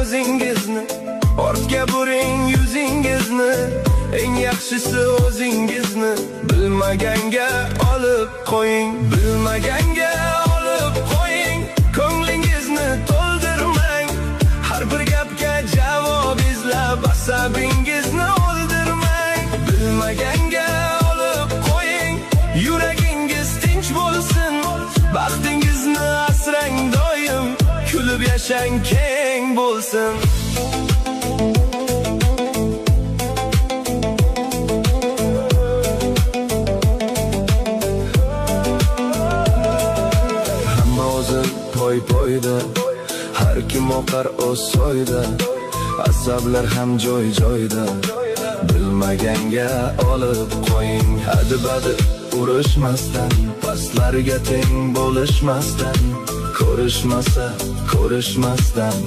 ko'zingizni, ortga buring yuzingizni, eng yaxshisi o'zingizni bilmaganga olib qo'ying, bilmaganga olib qo'ying, ko'nglingizni to'ldirmang, har bir gapga javob izlab asabingizni o'ldirmang, bilmaganga olib qo'ying, yuragingiz tinch bo'lsin, baxtingizni asrang doim, kulib yashang keng bo'lsin. Poyda har kim oqar o'z soyda, asablar ham joy-joyda, bilmaganga olib qo'ying, hadbadi urushmasdan, pastlarga teng bo'lishmasdan, ko'rishmasdan